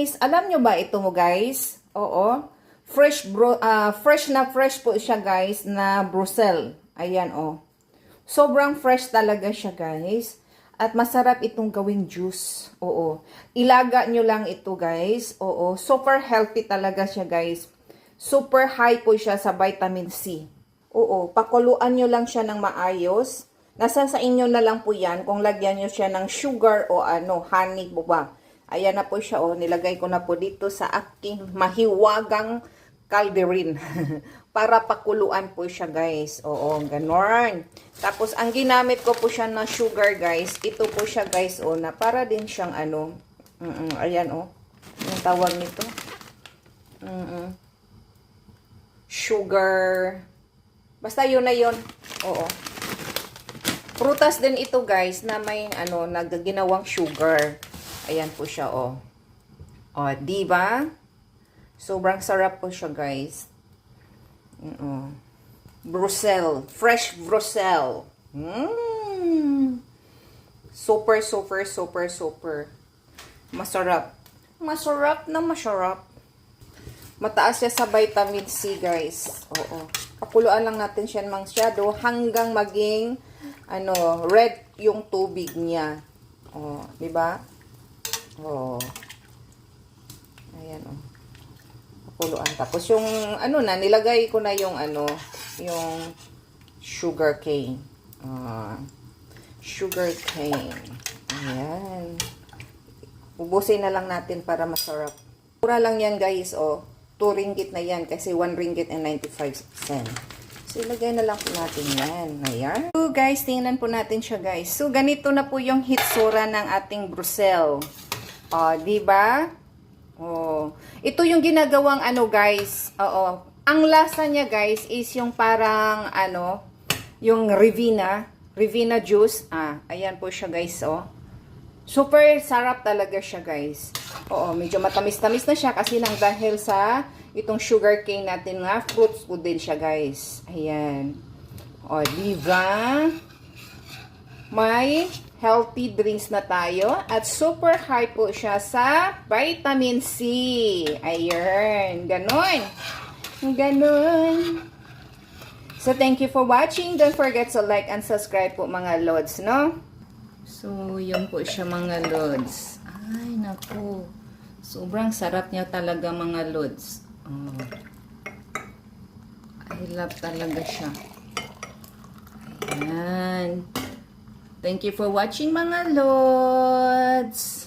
guys, alam nyo ba ito mo guys? Oo. Fresh na fresh po siya guys na Brussels. Ayan oh. Sobrang fresh talaga siya guys. At masarap itong gawing juice. Oo. Ilaga nyo lang ito guys. Oo. Super healthy talaga siya guys. Super high po siya sa vitamin C. Oo. Pakuluan nyo lang siya ng maayos. Nasa sa inyo na lang po yan kung lagyan nyo siya ng sugar o honey po ba. Ayan na po siya, oh. Nilagay ko na po dito sa aking mahiwagang calderin. Para pakuluan po siya, guys. Oo, ganon. Tapos, ang ginamit ko po siya na sugar, guys. Ito po siya, guys, oh, na para din siyang ayan, oh. Yung tawag nito. Sugar. Basta yun na yun. Oo. Prutas din ito, guys, na may, nagginawang sugar. Ayan po siya, oh. Oh, diba? Sobrang sarap po siya, guys. Brussels. Fresh Brussels. Super, super, super, super. Masarap. Masarap na masarap. Mataas siya sa vitamin C, guys. Oo. Pakuluan lang natin siya masyado hanggang maging, red yung tubig niya. Oh, diba? Oh. Ayan, oh. Pakuluan. Tapos yung, nilagay ko na yung, yung sugar cane. Sugar cane. Ayan. Ubusin na lang natin para masarap. Mura lang yan, guys, oh. 2 ringgit na yan kasi 1 ringgit and 95 cents. So, ilagay na lang po natin yan. Ayan. So, guys, tingnan po natin siya, guys. So, ganito na po yung hitsura ng ating Brussels. Diba? Oh. Ito yung ginagawang guys. Oo. Ang lasa niya, guys, is yung parang, yung Revina juice. Ayan po siya, guys, oh. Super sarap talaga siya, guys. Oo, medyo matamis-tamis na siya kasi nang dahil sa itong sugar cane natin nga, fruits po din siya, guys. Ayan. O, diba? May healthy drinks na tayo at super high po siya sa vitamin C. Ayan. Ganon. Ganon. So, thank you for watching. Don't forget to like and subscribe po, mga lods, no? So, yun po siya, mga lods. Ay, naku. Sobrang sarap niya talaga, mga lods. I love talaga siya. Ayan. Thank you for watching, mga lods.